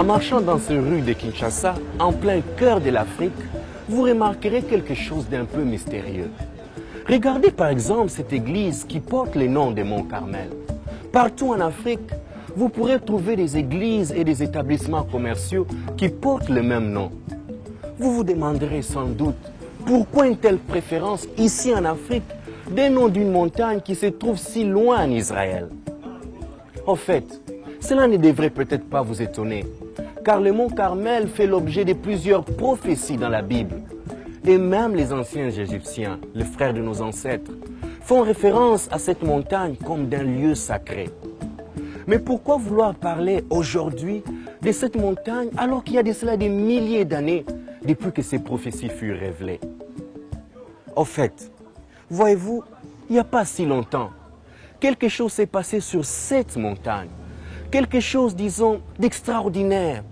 marchant dans ces rues de Kinshasa, en plein cœur de l'Afrique, vous remarquerez quelque chose d'un peu mystérieux. Regardez par exemple cette église qui porte le nom de Mont Carmel. Partout en Afrique, vous pourrez trouver des églises et des établissements commerciaux qui portent le même nom. Vous vous demanderez sans doute pourquoi une telle préférence ici en Afrique des noms d'une montagne qui se trouve si loin en Israël. En fait, cela ne devrait peut-être pas vous étonner, car le mont Carmel fait l'objet de plusieurs prophéties dans la Bible. Et même les anciens Égyptiens, les frères de nos ancêtres, font référence à cette montagne comme d'un lieu sacré. Mais pourquoi vouloir parler aujourd'hui de cette montagne alors qu'il y a de cela des milliers d'années depuis que ces prophéties furent révélées? En fait, voyez-vous, il n'y a pas si longtemps, quelque chose s'est passé sur cette montagne. Quelque chose, disons, d'extraordinaire,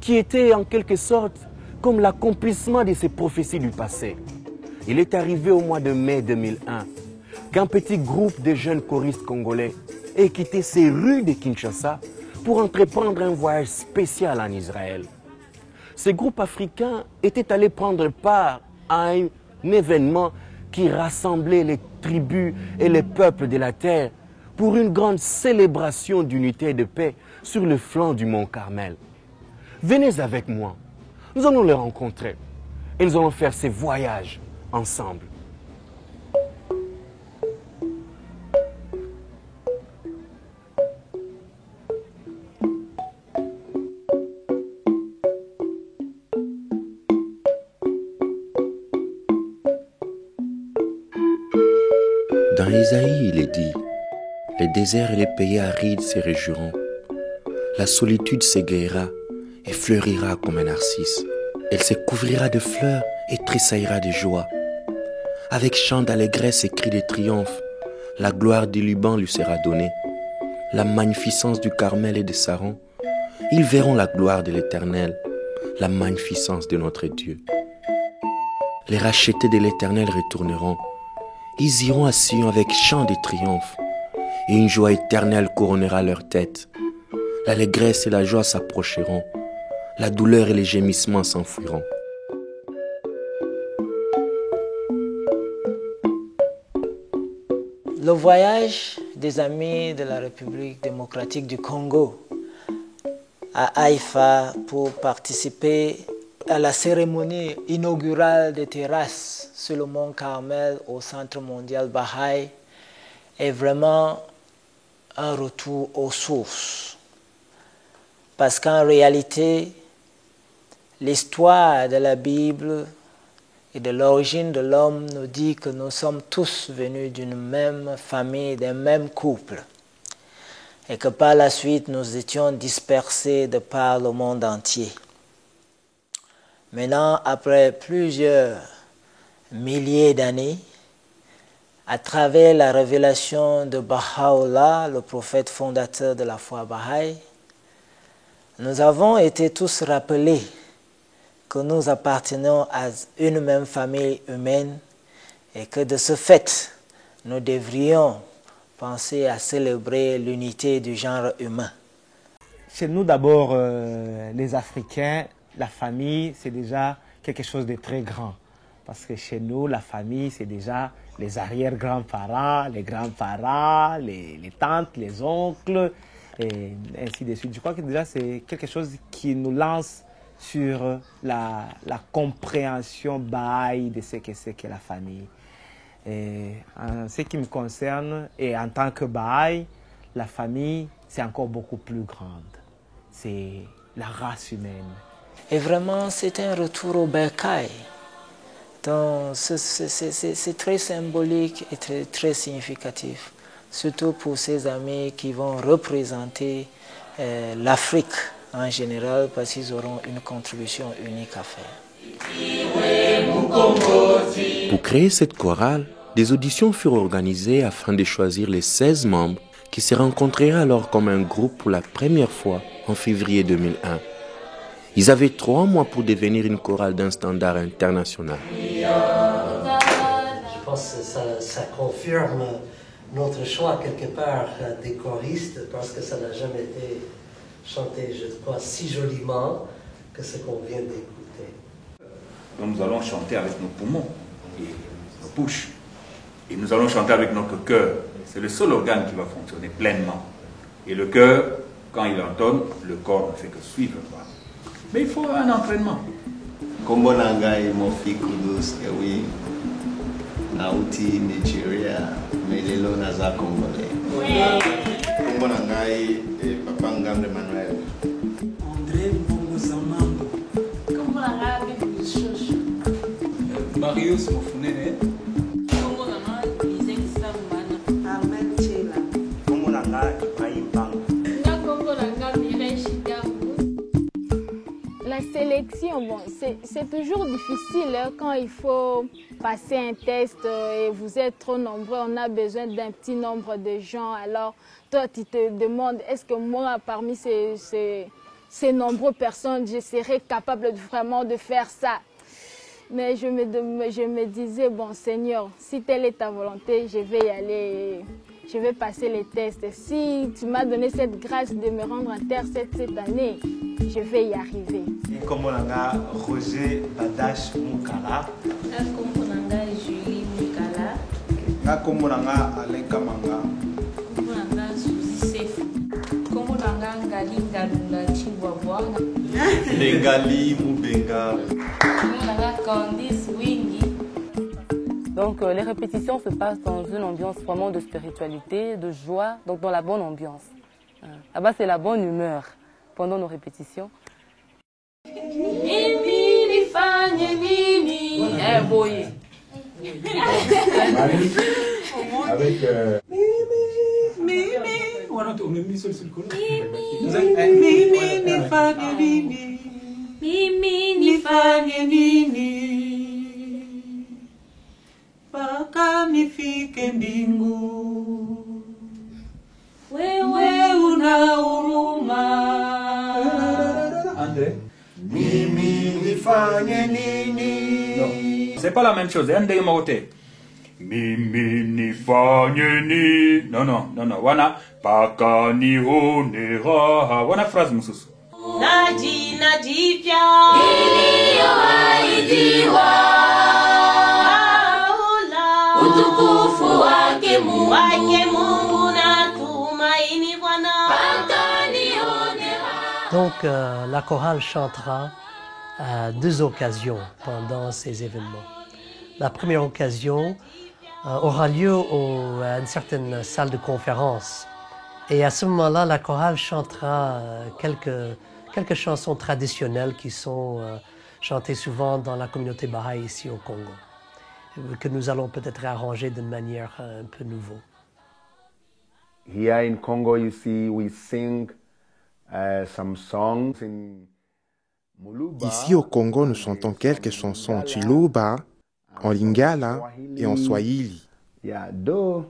qui était en quelque sorte comme l'accomplissement de ces prophéties du passé. Il est arrivé au mois de mai 2001 qu'un petit groupe de jeunes choristes congolais ait quitté ces rues de Kinshasa pour entreprendre un voyage spécial en Israël. Ce groupe africain était allé prendre part à un événement qui rassemblait les tribus et les peuples de la terre pour une grande célébration d'unité et de paix sur le flanc du mont Carmel. Venez avec moi, nous allons les rencontrer et nous allons faire ces voyages ensemble. Dans Isaïe, il est dit: les déserts et les pays arides se réjouiront. La solitude s'égayera et fleurira comme un narcisse. Elle se couvrira de fleurs et tressaillera de joie. Avec chant d'allégresse et cris de triomphe, la gloire du Liban lui sera donnée. La magnificence du Carmel et de Saron, ils verront la gloire de l'Éternel, la magnificence de notre Dieu. Les rachetés de l'Éternel retourneront. Ils iront à Sion avec chant de triomphe, et une joie éternelle couronnera leur tête. L'allégresse et la joie s'approcheront, la douleur et les gémissements s'enfuiront. Le voyage des amis de la République démocratique du Congo à Haïfa pour participer à la cérémonie inaugurale des terrasses sur le mont Carmel au Centre mondial Baha'i est vraiment un retour aux sources. Parce qu'en réalité, l'histoire de la Bible et de l'origine de l'homme nous dit que nous sommes tous venus d'une même famille, d'un même couple. Et que par la suite, nous étions dispersés de par le monde entier. Maintenant, après plusieurs milliers d'années, à travers la révélation de Baha'u'llah, le prophète fondateur de la foi Baha'i, nous avons été tous rappelés que nous appartenons à une même famille humaine et que de ce fait, nous devrions penser à célébrer l'unité du genre humain. Chez nous d'abord, les Africains, la famille, c'est déjà quelque chose de très grand. Parce que chez nous, la famille, c'est déjà les arrière-grands-parents, les grands-parents, les tantes, les oncles, et ainsi de suite. Je crois que déjà, c'est quelque chose qui nous lance sur la compréhension bahaï de ce que c'est que la famille. Et en ce qui me concerne, et en tant que bahaï, la famille, c'est encore beaucoup plus grande. C'est la race humaine. Et vraiment, c'est un retour au bercail. Donc, c'est très symbolique et très, très significatif, surtout pour ces amis qui vont représenter l'Afrique en général, parce qu'ils auront une contribution unique à faire. Pour créer cette chorale, des auditions furent organisées afin de choisir les 16 membres qui se rencontreraient alors comme un groupe pour la première fois en février 2001. Ils avaient 3 mois pour devenir une chorale d'un standard international. Je pense que ça confirme notre choix quelque part des choristes, parce que ça n'a jamais été chanté, je crois, si joliment que ce qu'on vient d'écouter. Donc nous allons chanter avec nos poumons et nos bouches. Et nous allons chanter avec notre cœur. C'est le seul organe qui va fonctionner pleinement. Et le cœur, quand il entonne, le corps ne fait que suivre. Mais il faut un entraînement. Kombo nangai mofi kudus ewi nauti Nigeria melelo naza Congolais. Kombo nangai papa Ngambe Manuel. André Mbongo Zamango. Kombo nangai Bishosho. Marius Mofunene. Kombo nangai Isaac Samana. Armel Chela. Kombo nangai Ibrahim Bang. Kombo nangai Mireille Chigabu. La sélection, bon, c'est toujours difficile hein, quand il faut passer un test et vous êtes trop nombreux, on a besoin d'un petit nombre de gens. Alors, toi, tu te demandes, est-ce que moi, parmi ces nombreuses personnes, je serais capable vraiment de faire ça? Mais je me disais, bon, Seigneur, si telle est ta volonté, je vais y aller, je vais passer les tests. Si tu m'as donné cette grâce de me rendre en terre cette année, je vais y arriver. Kombo nanga Roger Badash Mukala. Kombo nanga Julie Mukala. Kombo nanga Alain Kamanga. Kombo nanga Suzy Sefu. Kombo nanga Ngali Ngalula Chihuahua. Bengali Mubenga. Kombo nanga Candice Wingi. Donc les répétitions se passent dans une ambiance vraiment de spiritualité, de joie, donc dans la bonne ambiance. Là-bas c'est la bonne humeur pendant nos répétitions. Avec mpaka nifike mbingu, wewe una huruma. André. Mimi nifanye nini? Non, c'est pas la même chose. André Marote. Mimi nifanye nini? Non. Wana paka ni honera. Wana phrase mususu. Jina jipya iliyoahidiwa, utukufu wake Mungu na tumaini Bwana. Donc la chorale chantera à deux occasions pendant ces événements. La première occasion aura lieu à une certaine salle de conférence. Et à ce moment-là, la chorale chantera quelques chansons traditionnelles qui sont chantées souvent dans la communauté Baha'i ici au Congo, que nous allons peut-être arranger d'une manière un peu nouvelle. Here in Congo, you see, we sing some songs in Muluba. Ici au Congo, nous chantons quelques chansons en Chiluba, en Lingala et en Swahili. Yeah, though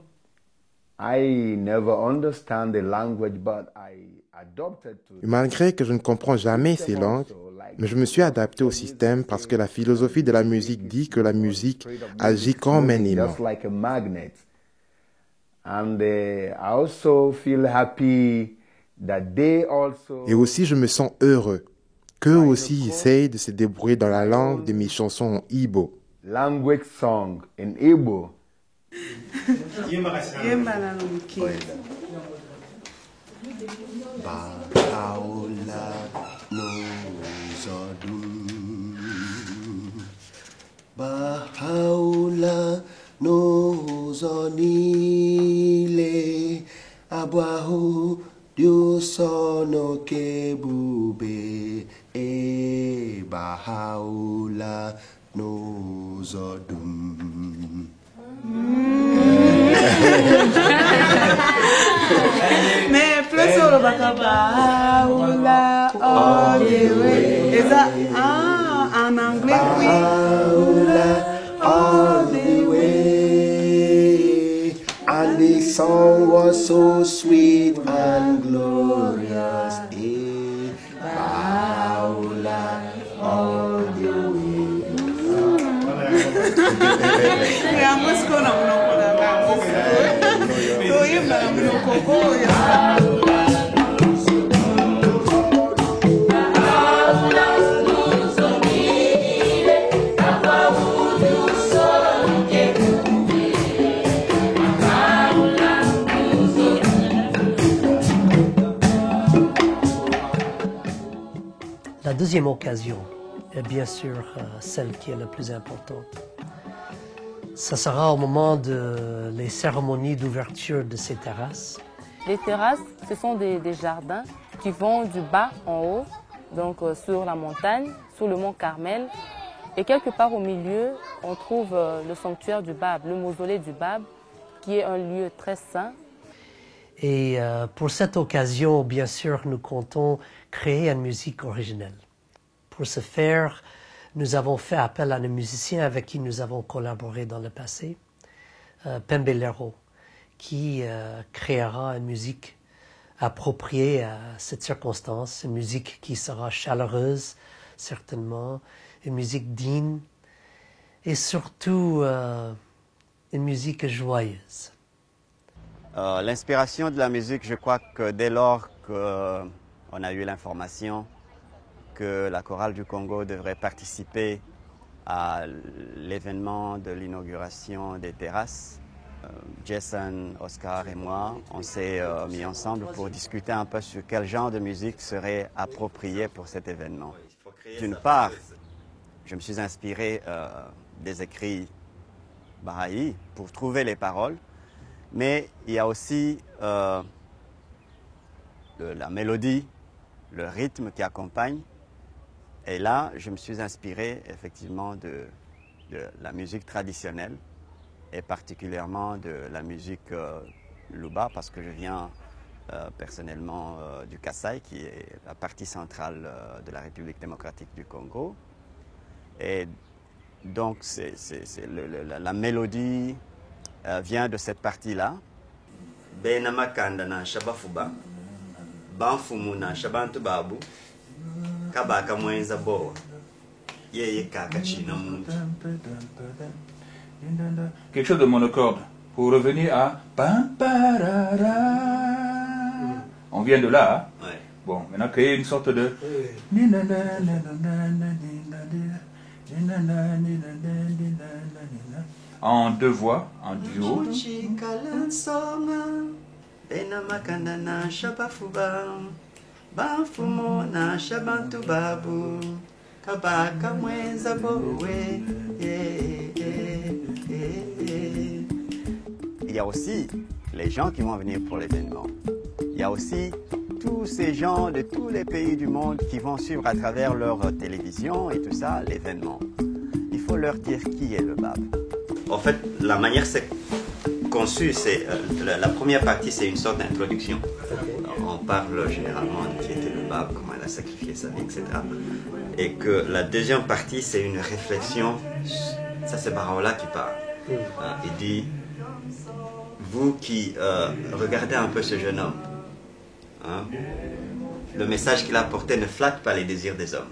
I never understand the language, but I adopted to. Malgré que je ne comprends jamais ces langues, mais je me suis adapté au système parce que la philosophie de la musique dit que la musique agit comme un aimant. Just like a magnet. And I also feel happy that they also. Et aussi, je me sens heureux qu'eux aussi essayent de se débrouiller dans la langue de mes chansons en Igbo. Language song in Igbo. Bahaula nozadu, Bahaula nozonile, Abahu Diosono kebube, Bahaula nozodum. Mais plus sur le Bahaula all the way. Is that en anglais? Bahaula all the way. And the song was so sweet and glorious. Bahaula all the way. La deuxième occasion est bien sûr celle qui est la plus importante. Ça sera au moment des cérémonies d'ouverture de ces terrasses. Les terrasses, ce sont des jardins qui vont du bas en haut, donc sur la montagne, sur le mont Carmel. Et quelque part au milieu, on trouve le sanctuaire du Bab, le mausolée du Bab, qui est un lieu très saint. Et pour cette occasion, bien sûr, nous comptons créer une musique originelle. Pour ce faire, nous avons fait appel à un musicien avec qui nous avons collaboré dans le passé, Pembelero, qui créera une musique appropriée à cette circonstance, une musique qui sera chaleureuse, certainement, une musique digne et surtout une musique joyeuse. L'inspiration de la musique, je crois que dès lors qu'on a eu l'information que la chorale du Congo devrait participer à l'événement de l'inauguration des terrasses, Jason, Oscar et moi, on s'est mis ensemble pour discuter un peu sur quel genre de musique serait approprié pour cet événement. D'une part, je me suis inspiré des écrits Baha'i pour trouver les paroles, mais il y a aussi la mélodie, le rythme qui accompagne. Et là, je me suis inspiré effectivement de la musique traditionnelle et particulièrement de la musique Luba, parce que je viens personnellement du Kasaï, qui est la partie centrale de la République démocratique du Congo. Et donc, la mélodie vient de cette partie-là. Benamakandana shabafuba, banfumuna shabantu babu, kabaka mwenza boa, yeye kakachina muntu. Quelque chose de monocorde. Pour revenir à pam parara. On vient de là. Hein? Ouais. Bon, maintenant créer une sorte de en deux voix, en duo. Il y a aussi les gens qui vont venir pour l'événement. Il y a aussi tous ces gens de tous les pays du monde qui vont suivre à travers leur télévision et tout ça, l'événement. Il faut leur dire qui est le Bab. En fait, la manière c'est conçu, c'est la première partie, c'est une sorte d'introduction. On parle généralement de qui était le Bab, comment il a sacrifié sa vie, etc. Et que la deuxième partie, c'est une réflexion. Ça, c'est Bahá'u'lláh qui parle. Il dit, vous qui regardez un peu ce jeune homme, hein, le message qu'il a porté ne flatte pas les désirs des hommes.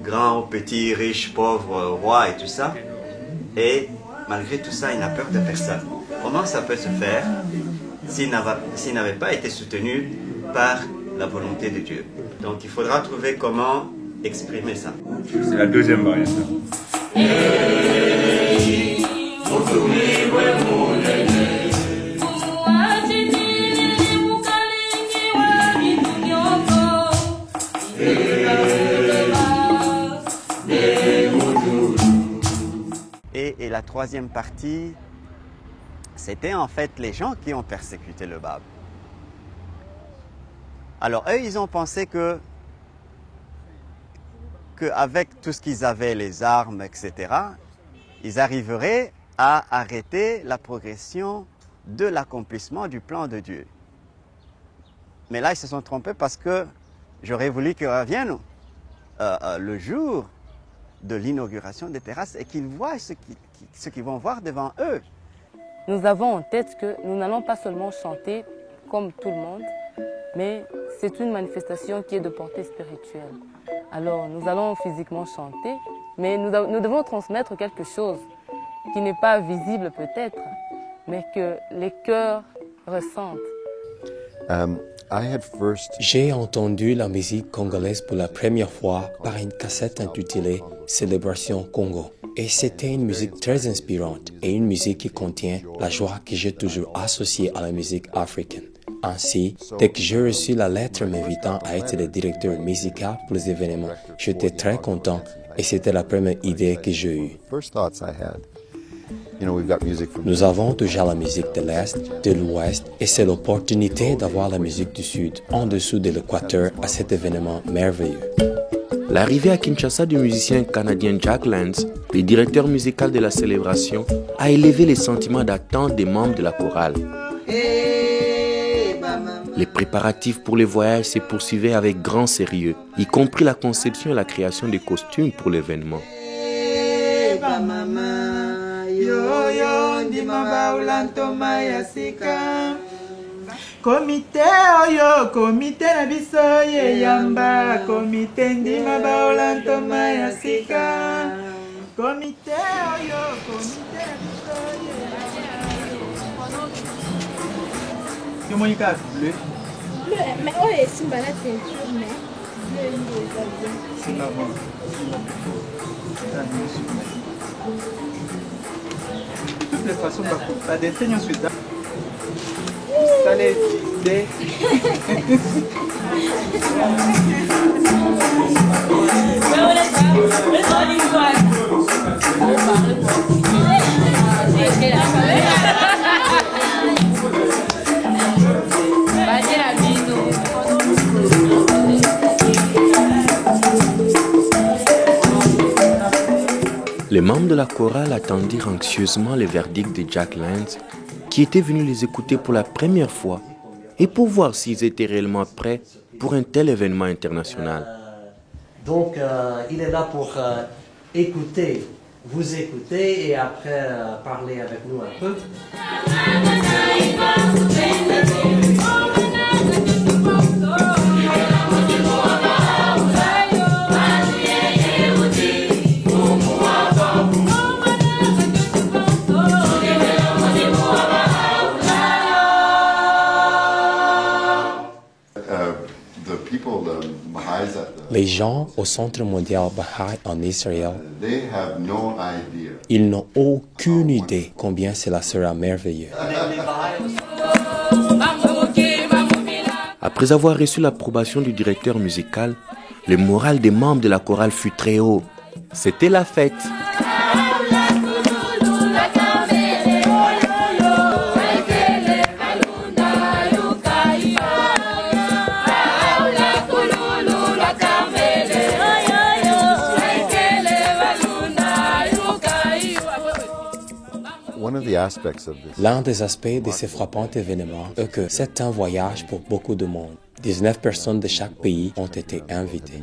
Grand, petit, riche, pauvre, roi et tout ça. Et malgré tout ça, il n'a peur de personne. Comment ça peut se faire s'il n'avait pas été soutenu par la volonté de Dieu? Donc il faudra trouver comment exprimer ça. C'est la deuxième variante. Et la troisième partie, c'était en fait les gens qui ont persécuté le Bab. Alors eux, ils ont pensé qu'avec tout ce qu'ils avaient, les armes, etc., ils arriveraient à arrêter la progression de l'accomplissement du plan de Dieu. Mais là, ils se sont trompés parce que j'aurais voulu qu'ils reviennent le jour de l'inauguration des terrasses et qu'ils voient ce qu'ils vont voir devant eux. Nous avons en tête que nous n'allons pas seulement chanter comme tout le monde, mais c'est une manifestation qui est de portée spirituelle. Alors nous allons physiquement chanter, mais nous devons transmettre quelque chose qui n'est pas visible peut-être, mais que les cœurs ressentent. J'ai entendu la musique congolaise pour la première fois par une cassette intitulée Célébration Congo. Et c'était une musique très inspirante et une musique qui contient la joie que j'ai toujours associée à la musique africaine. Ainsi, dès que j'ai reçu la lettre m'invitant à être le directeur musical pour les événements, j'étais très content et c'était la première idée que j'ai eue. Nous avons déjà la musique de l'Est, de l'Ouest et c'est l'opportunité d'avoir la musique du Sud en dessous de l'équateur à cet événement merveilleux. L'arrivée à Kinshasa du musicien canadien Jack Lance, le directeur musical de la célébration, a élevé les sentiments d'attente des membres de la chorale. Les préparatifs pour le voyage se poursuivaient avec grand sérieux, y compris la conception et la création des costumes pour l'événement. Komite oyo, komite na biso ye yamba, komite ndima baolanto maya sika. Komite oyo, komite na biso ye yamba. Tu Monica bleu? Bleu, mais oh, c'est une balade peinture, mais bleu, c'est la bonne. De toutes les façons, la déteigne ensuite. Ça les idées. Les membres de la chorale attendirent anxieusement le verdict de Jack Lance, qui était venu les écouter pour la première fois et pour voir s'ils étaient réellement prêts pour un tel événement international. Donc, il est là pour écouter, vous écouter et après parler avec nous un peu. Les gens au Centre mondial Baha'i en Israël, ils n'ont aucune idée combien cela sera merveilleux. Après avoir reçu l'approbation du directeur musical, le moral des membres de la chorale fut très haut. C'était la fête. L'un des aspects de ce frappant événement est que c'est un voyage pour beaucoup de monde. 19 personnes de chaque pays ont été invitées.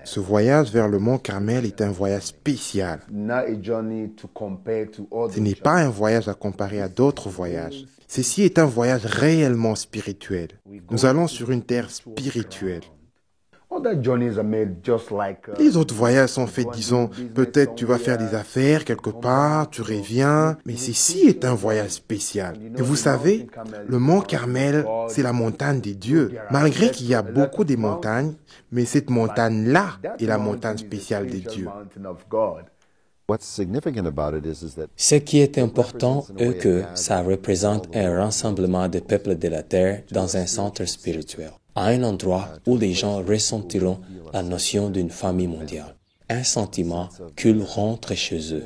Ce voyage vers le mont Carmel est un voyage spécial. Ce n'est pas un voyage à comparer à d'autres voyages. Ceci est un voyage réellement spirituel. Nous allons sur une terre spirituelle. Les autres voyages sont faits, disons, peut-être tu vas faire des affaires quelque part, tu reviens, mais ceci est un voyage spécial. Et vous savez, le mont Carmel, c'est la montagne des dieux. Malgré qu'il y a beaucoup de montagnes, mais cette montagne-là est la montagne spéciale des dieux. Ce qui est important est que ça représente un rassemblement des peuples de la terre dans un centre spirituel, à un endroit où les gens ressentiront la notion d'une famille mondiale, un sentiment qu'ils rentrent chez eux.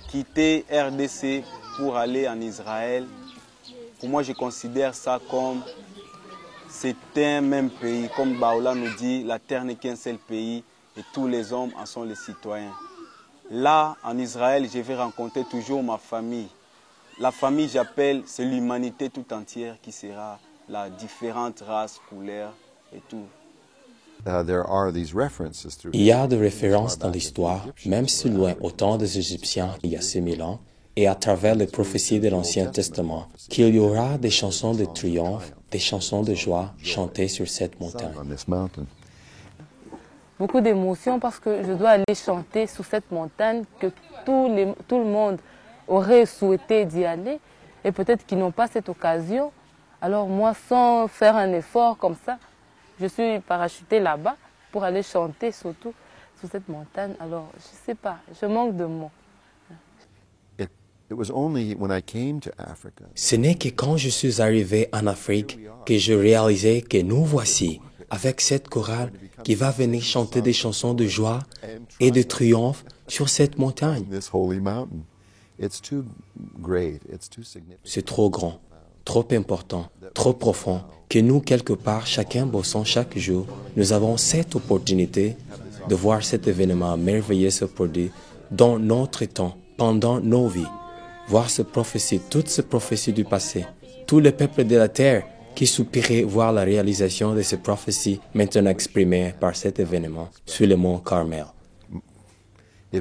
Quitter RDC pour aller en Israël, pour moi je considère ça comme c'est un même pays. Comme Baoula nous dit, la terre n'est qu'un seul pays et tous les hommes en sont les citoyens. Là, en Israël, je vais rencontrer toujours ma famille. La famille, j'appelle, c'est l'humanité tout entière qui sera la différente race, couleur et tout. Il y a des références dans l'histoire, même si loin au temps des Égyptiens il y a 6000 ans, et à travers les prophéties de l'Ancien Testament, qu'il y aura des chansons de triomphe, des chansons de joie chantées sur cette montagne. Beaucoup d'émotions parce que je dois aller chanter sur cette montagne que tout le monde aurait souhaité d'y aller et peut-être qu'ils n'ont pas cette occasion. Alors moi, sans faire un effort comme ça, je suis parachutée là-bas pour aller chanter surtout sur cette montagne. Alors, je ne sais pas, je manque de mots. Il Ce n'est que quand je suis arrivé en Afrique que je réalisais que nous voici, avec cette chorale qui va venir chanter des chansons de joie et de triomphe sur cette montagne. C'est trop grand, trop important, trop profond, que nous, quelque part, chacun bossant chaque jour, nous avons cette opportunité de voir cet événement merveilleux se produire dans notre temps, pendant nos vies. Voir toutes ces prophéties du passé, tout le peuple de la terre qui soupirait voir la réalisation de ces prophéties maintenant exprimées par cet événement sur le mont Carmel. Et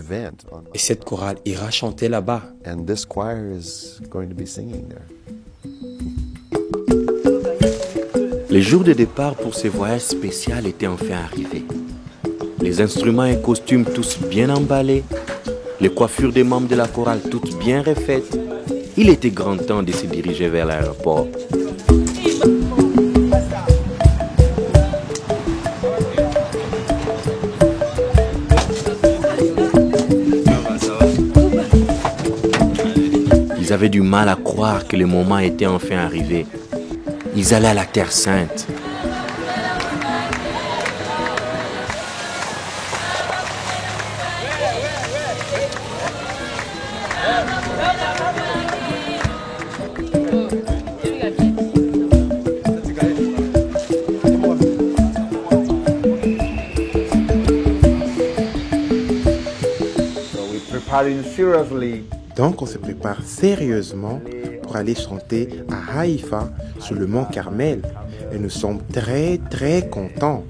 cette chorale ira chanter là-bas. Les jours de départ pour ce voyage spécial étaient enfin arrivés. Les instruments et costumes tous bien emballés, les coiffures des membres de la chorale toutes bien refaites. Il était grand temps de se diriger vers l'aéroport. Ils avaient du mal à croire que le moment était enfin arrivé. Ils allaient à la Terre Sainte. Donc on se prépare sérieusement pour aller chanter à Haïfa sur le mont Carmel. Et nous sommes très contents.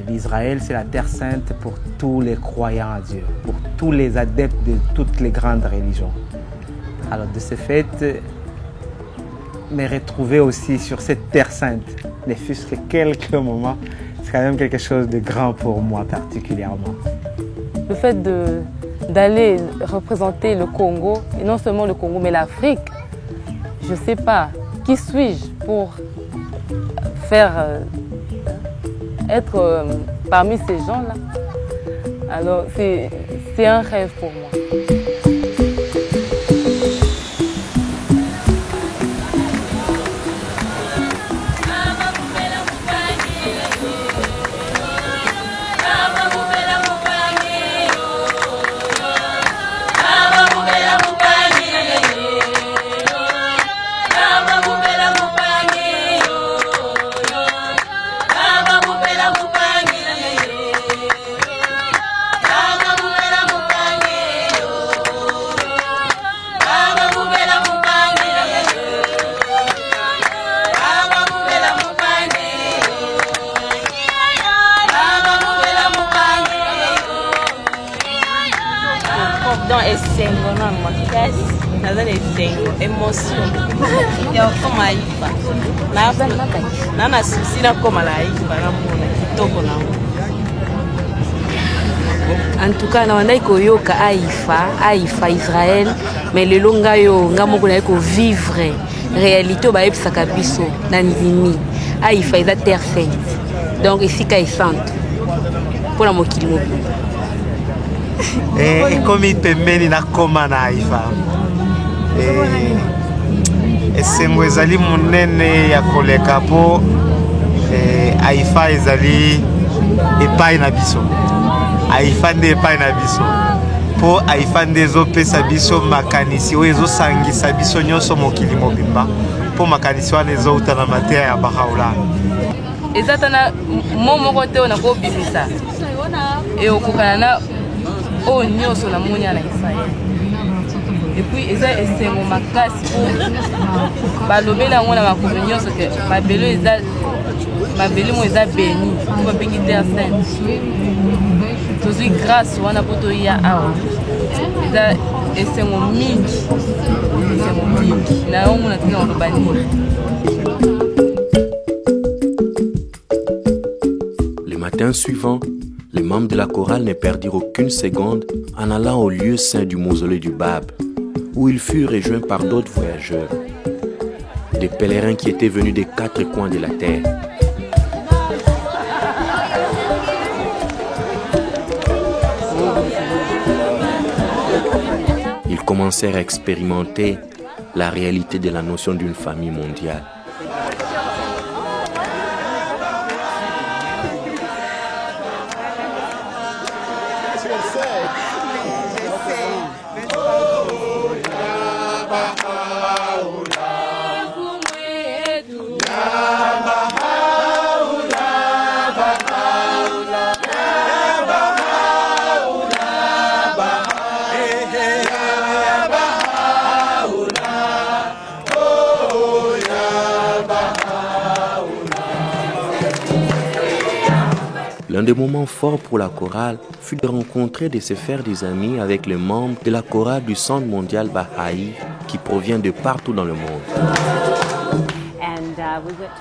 L'Israël, c'est la terre sainte pour tous les croyants à Dieu, pour tous les adeptes de toutes les grandes religions. Alors de ce fait, me retrouver aussi sur cette terre sainte, ne fût-ce que quelques moments, c'est quand même quelque chose de grand pour moi particulièrement. Le fait d'aller représenter le Congo, et non seulement le Congo, mais l'Afrique, je ne sais pas, qui suis-je pour être parmi ces gens-là? Alors, c'est un rêve pour moi. esengo na makasi naza na esengo émotion ya kokoma ayifa na susi nakoma na ayifa namona kitoko nango en tout cas nawandaki koyoka aifa Israël mais lelo ngai oyo nga moko naye kovivre réalité oyo bayebisaka biso na ndimi aifa eza terre sainte donc esika esante mpona mokili mobimba ekomi pembeni nakoma na aifa esengo ezali monene ya koleka mpo aifa ezali epai na biso aifa nde epai na biso mpo aifa nde ezopesa biso makanisi oyo ezosangisa biso nyonso mokili mobimba mpo makanisi wana ezouta na mateya ya bahaula eza tana mo moko te oyo nakobimisa ekokana na oyo nyonso namoni na Israël epuis eza esengo makasi po balobeli yango na makomi nyonso te mabele mo eza beni po babengi terre sainte tozwi grâce wana po toya awa eza esengo mingi na yango mona tika koloba nini. Le matin suivant, les membres de la chorale ne perdirent aucune seconde en allant au lieu saint du mausolée du Bab, où ils furent rejoints par d'autres voyageurs, des pèlerins qui étaient venus des 4 coins de la terre. commencèrent à expérimenter la réalité de la notion d'une famille mondiale. L'un des moments forts pour la chorale fut de rencontrer et de se faire des amis avec les membres de la chorale du Centre mondial Baha'i qui provient de partout dans le monde.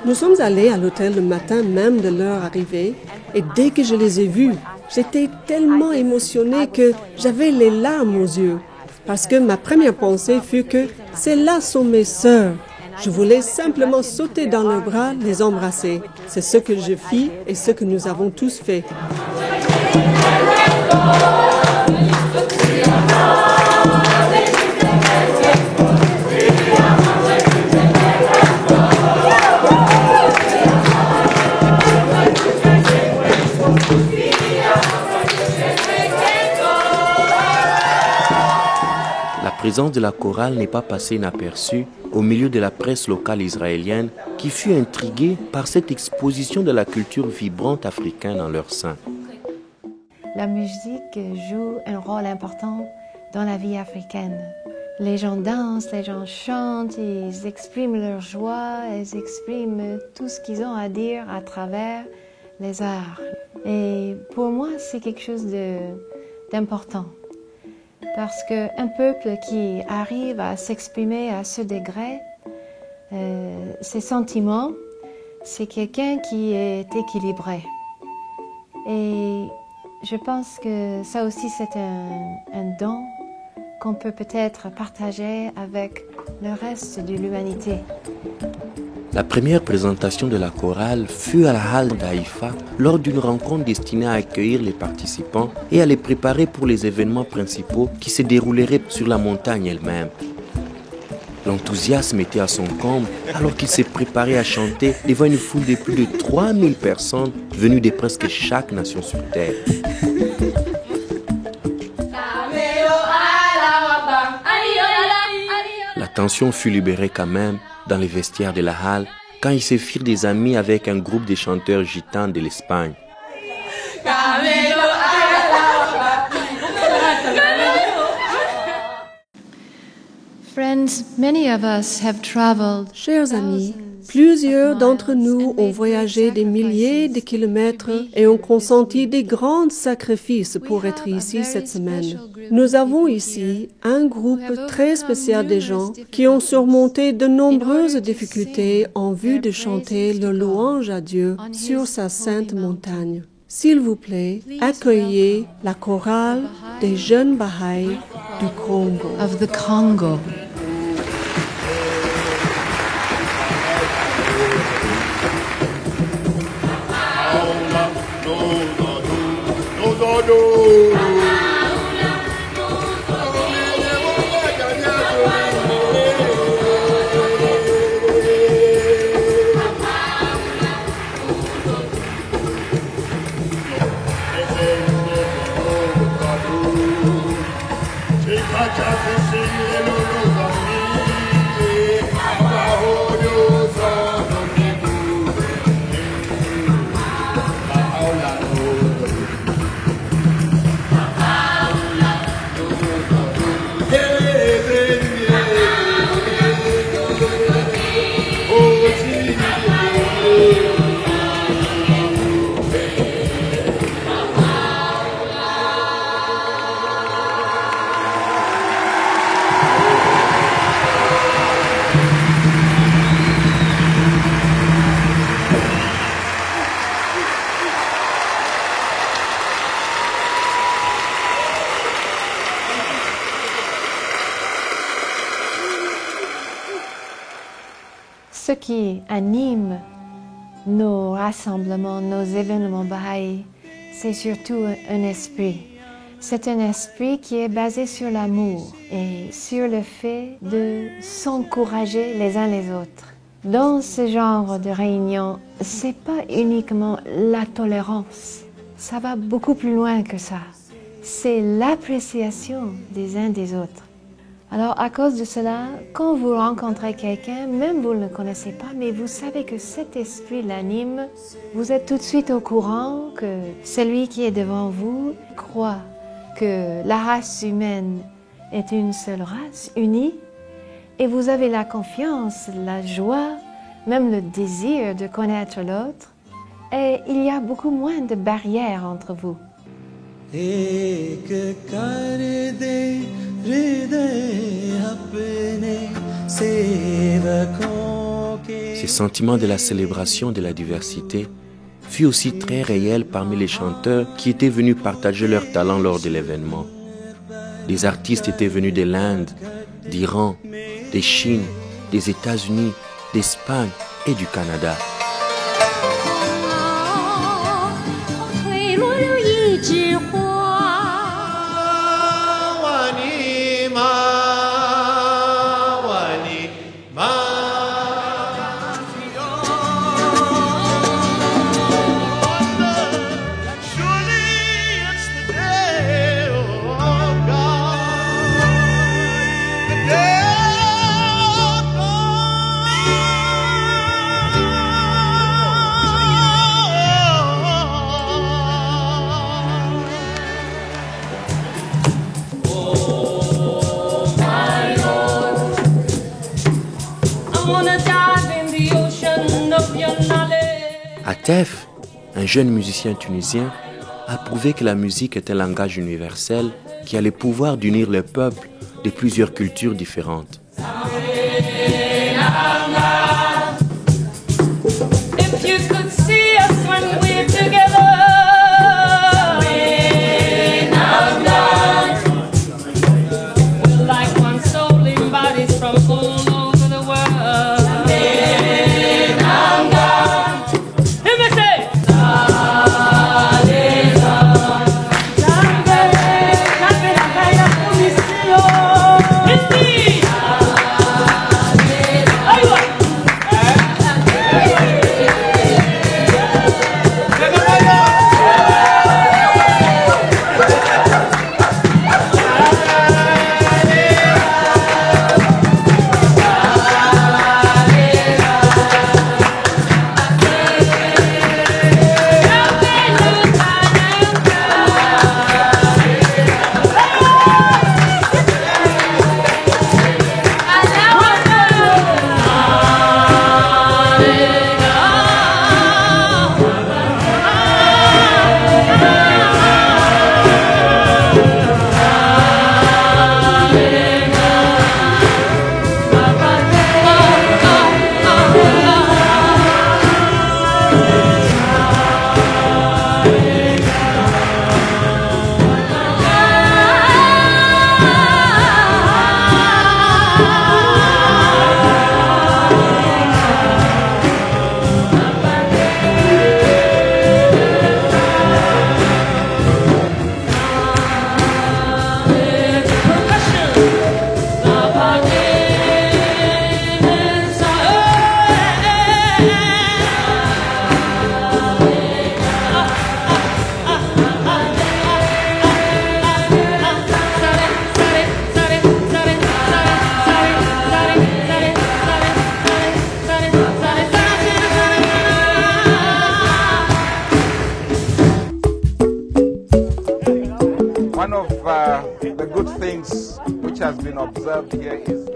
Nous sommes allés à l'hôtel le matin même de leur arrivée et dès que je les ai vus, j'étais tellement émotionnée que j'avais les larmes aux yeux parce que ma première pensée fut que celles-là sont mes sœurs. Je voulais simplement sauter dans leurs bras, les embrasser. C'est ce que je fis et ce que nous avons tous fait. La présence de la chorale n'est pas passée inaperçue au milieu de la presse locale israélienne qui fut intriguée par cette exposition de la culture vibrante africaine en leur sein. La musique joue un rôle important dans la vie africaine. Les gens dansent, les gens chantent, ils expriment leur joie, ils expriment tout ce qu'ils ont à dire à travers les arts. Et pour moi, c'est quelque chose d'important. Parce qu'un peuple qui arrive à s'exprimer à ce degré, ses sentiments, c'est quelqu'un qui est équilibré. Et je pense que ça aussi c'est un don qu'on peut peut-être partager avec le reste de l'humanité. La première présentation de la chorale fut à la halle d'Haïfa lors d'une rencontre destinée à accueillir les participants et à les préparer pour les événements principaux qui se dérouleraient sur la montagne elle-même. L'enthousiasme était à son comble alors qu'ils se préparaient à chanter devant une foule de plus de 3000 personnes venues de presque chaque nation sur Terre. La tension fut libérée quand même dans les vestiaires de la halle quand ils se firent des amis avec un groupe de chanteurs gitans de l'Espagne. Chers amis, plusieurs d'entre nous ont voyagé des milliers de kilomètres et ont consenti des grands sacrifices pour être ici cette semaine. Nous avons ici un groupe très spécial de gens qui ont surmonté de nombreuses difficultés en vue de chanter le louange à Dieu sur sa sainte montagne. S'il vous plaît, accueillez la chorale des jeunes Baha'i du Congo. Ce qui anime nos rassemblements, nos événements Baha'i, c'est surtout un esprit. C'est un esprit qui est basé sur l'amour et sur le fait de s'encourager les uns les autres. Dans ce genre de réunion, c'est pas uniquement la tolérance. Ça va beaucoup plus loin que ça. C'est l'appréciation des uns des autres. Alors, à cause de cela, quand vous rencontrez quelqu'un, même vous ne le connaissez pas, mais vous savez que cet esprit l'anime, vous êtes tout de suite au courant que celui qui est devant vous croit que la race humaine est une seule race, unie, et vous avez la confiance, la joie, même le désir de connaître l'autre, et il y a beaucoup moins de barrières entre vous. Ce sentiment de la célébration de la diversité fut aussi très réel parmi les chanteurs qui étaient venus partager leur talent lors de l'événement. Des artistes étaient venus de l'Inde, d'Iran, de Chine, des États-Unis, d'Espagne et du Canada. Atef, un jeune musicien tunisien, a prouvé que la musique est un langage universel qui a le pouvoir d'unir les peuples de plusieurs cultures différentes.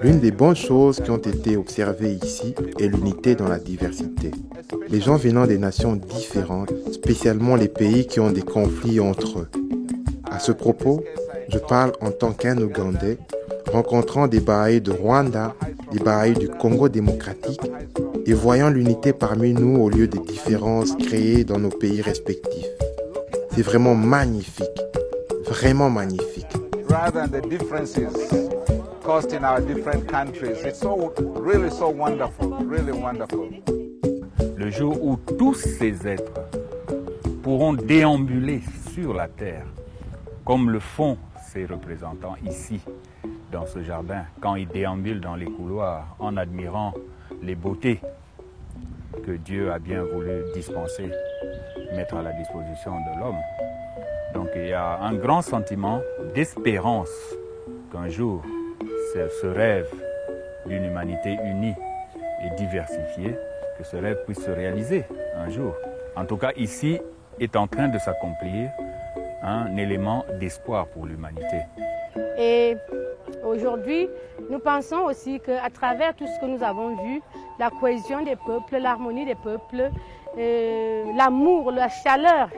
L'une des bonnes choses qui ont été observées ici est l'unité dans la diversité. Les gens venant des nations différentes, spécialement les pays qui ont des conflits entre eux. À ce propos, je parle en tant qu'un Ougandais, rencontrant des Baha'is de Rwanda, des Baha'is du Congo démocratique, et voyant l'unité parmi nous au lieu des différences créées dans nos pays respectifs. C'est vraiment magnifique, vraiment magnifique. Rather than the differences caused in our different countries, it's really so wonderful, really wonderful. Le jour où tous ces êtres pourront déambuler sur la terre comme le font ses représentants ici, dans ce jardin, quand ils déambulent dans les couloirs en admirant les beautés que Dieu a bien voulu dispenser, mettre à la disposition de l'homme. Donc il y a un grand sentiment d'espérance qu'un jour, ce rêve d'une humanité unie et diversifiée, que ce rêve puisse se réaliser un jour. En tout cas, ici est en train de s'accomplir un élément d'espoir pour l'humanité. Et aujourd'hui, nous pensons aussi qu'à travers tout ce que nous avons vu, la cohésion des peuples, l'harmonie des peuples, l'amour, la chaleur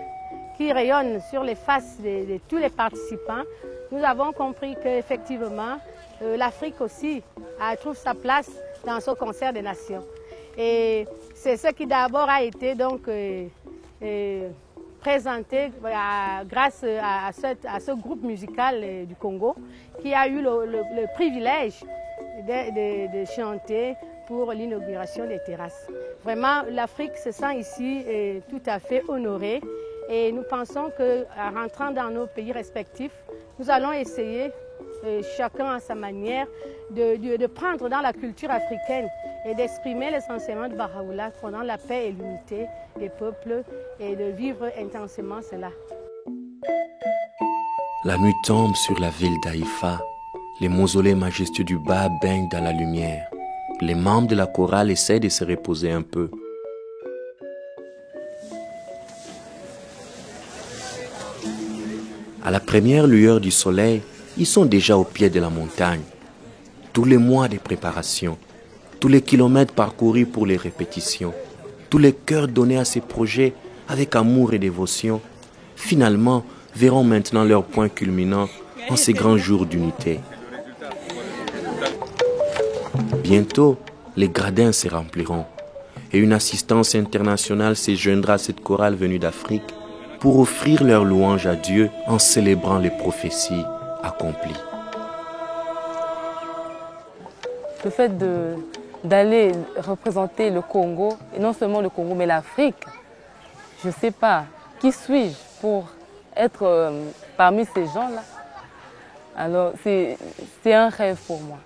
qui rayonne sur les faces de tous les participants, nous avons compris qu'effectivement, l'Afrique aussi trouve sa place dans ce concert des nations. Et c'est ce qui d'abord a été donc présenté grâce à ce groupe musical du Congo qui a eu le privilège de chanter pour l'inauguration des terrasses. Vraiment, l'Afrique se sent ici tout à fait honorée et nous pensons qu'en rentrant dans nos pays respectifs, nous allons essayer, chacun à sa manière, de prendre dans la culture africaine et d'exprimer les enseignements de Baha'u'llah pendant la paix et l'unité des peuples et de vivre intensément cela. La nuit tombe sur la ville d'Haïfa. Les mausolées majestueux du bas baignent dans la lumière. Les membres de la chorale essaient de se reposer un peu. À la première lueur du soleil, ils sont déjà au pied de la montagne. Tous les mois de préparation, tous les kilomètres parcourus pour les répétitions, tous les cœurs donnés à ces projets avec amour et dévotion, finalement verront maintenant leur point culminant en ces grands jours d'unité. Bientôt, les gradins se rempliront et une assistance internationale se joindra à cette chorale venue d'Afrique pour offrir leur louange à Dieu en célébrant les prophéties accomplies. Le fait d'aller représenter le Congo, et non seulement le Congo, mais l'Afrique, je ne sais pas, qui suis-je pour être parmi ces gens-là? Alors, c'est un rêve pour moi.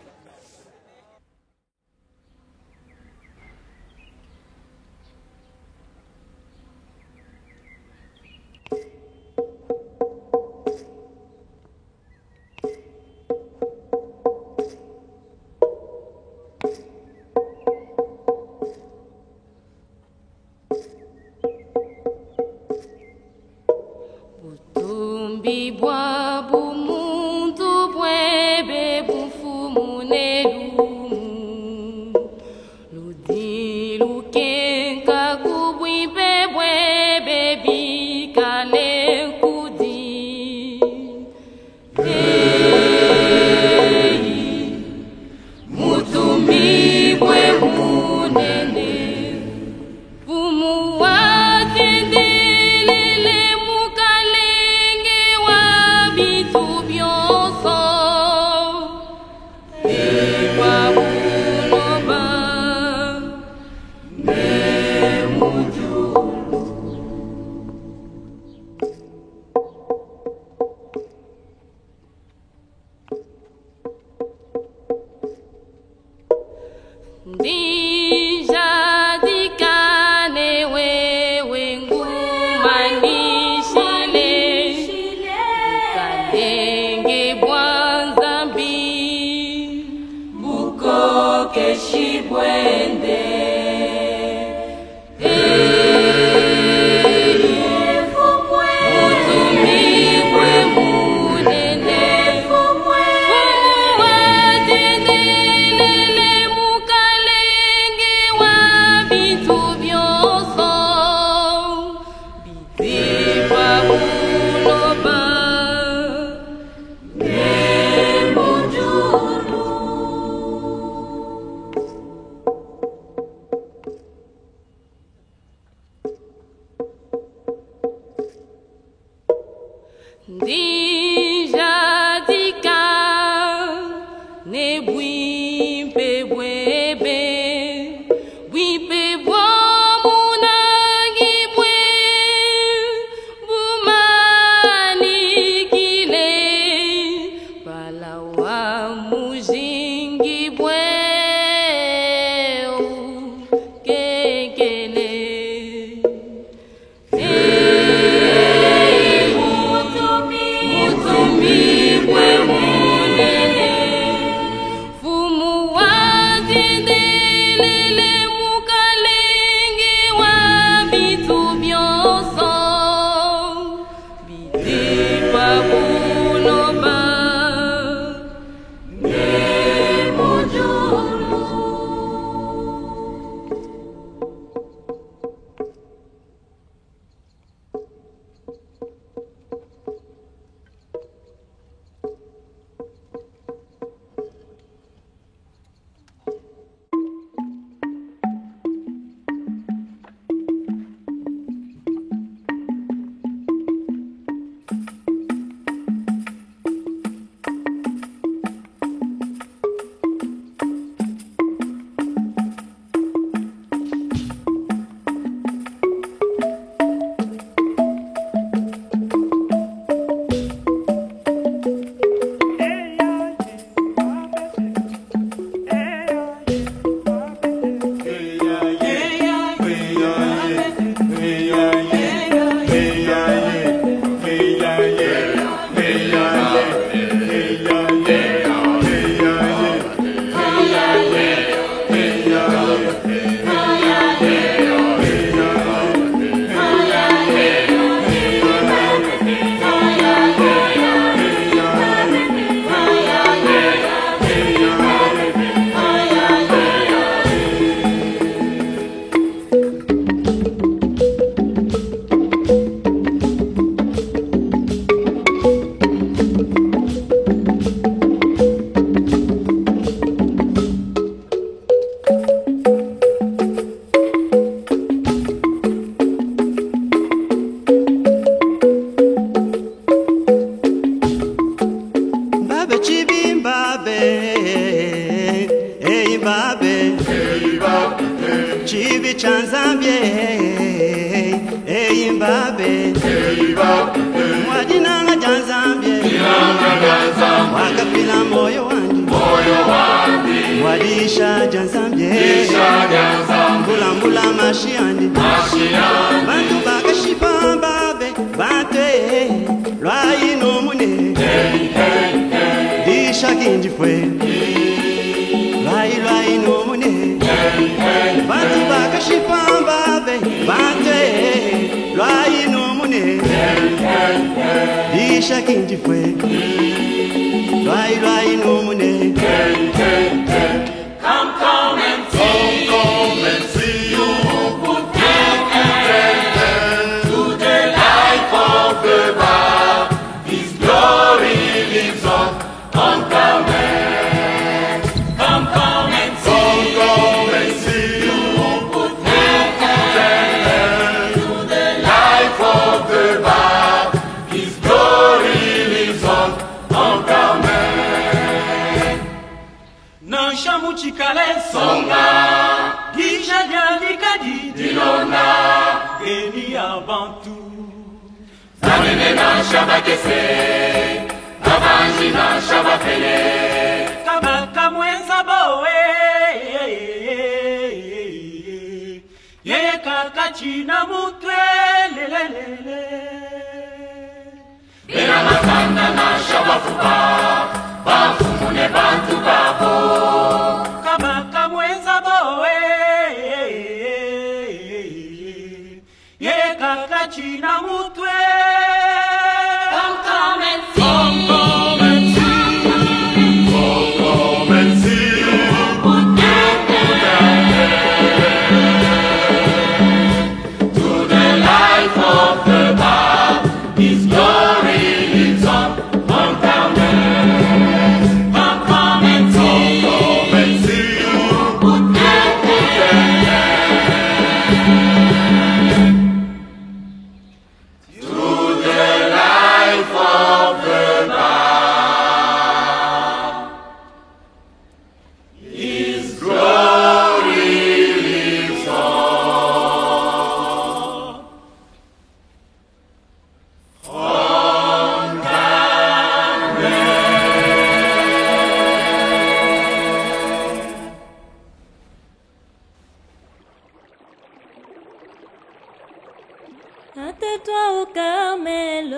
hâte-toi au Carmel,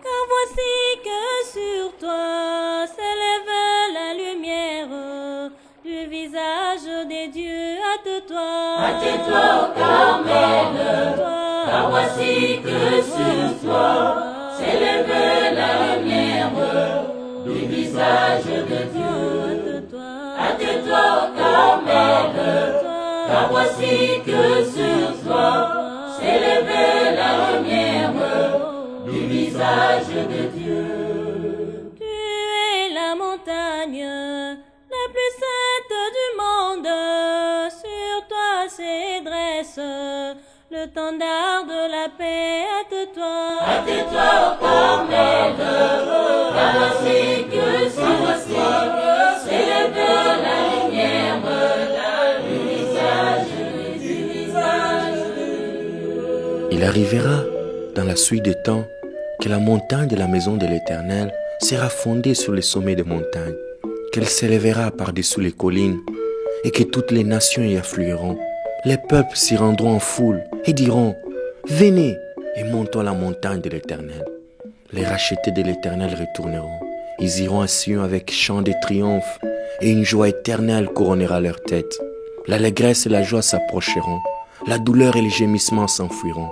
car voici que sur toi s'élève la lumière du visage des dieux. Hâte-toi au Carmel, car voici que sur toi s'élève la lumière du visage de Dieu. Hâte-toi au Carmel, car voici que sur toi s'élève la lumière du visage de Dieu. Tu es la montagne la plus sainte du monde, sur toi se dresse le tendard de la paix. Hâte-toi au Carmel, car voici que sur toi s'élève la lumière du visage de Dieu. Il arrivera, dans la suite des temps, que la montagne de la maison de l'Éternel sera fondée sur les sommets des montagnes, qu'elle s'élèvera par-dessus les collines, et que toutes les nations y afflueront. Les peuples s'y rendront en foule et diront, « Venez et montons la montagne de l'Éternel. » Les rachetés de l'Éternel retourneront. Ils iront à Sion avec chant de triomphe, et une joie éternelle couronnera leur tête. L'allégresse et la joie s'approcheront, la douleur et les gémissements s'enfuiront.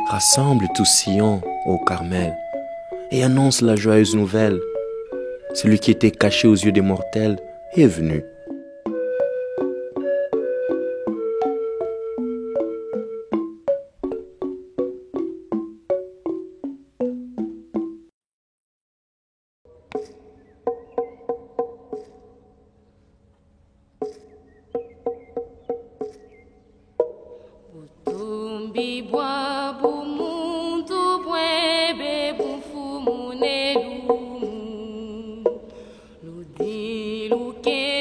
Rassemble tout Sion au Carmel et annonce la joyeuse nouvelle. Celui qui était caché aux yeux des mortels est venu. Ludiluke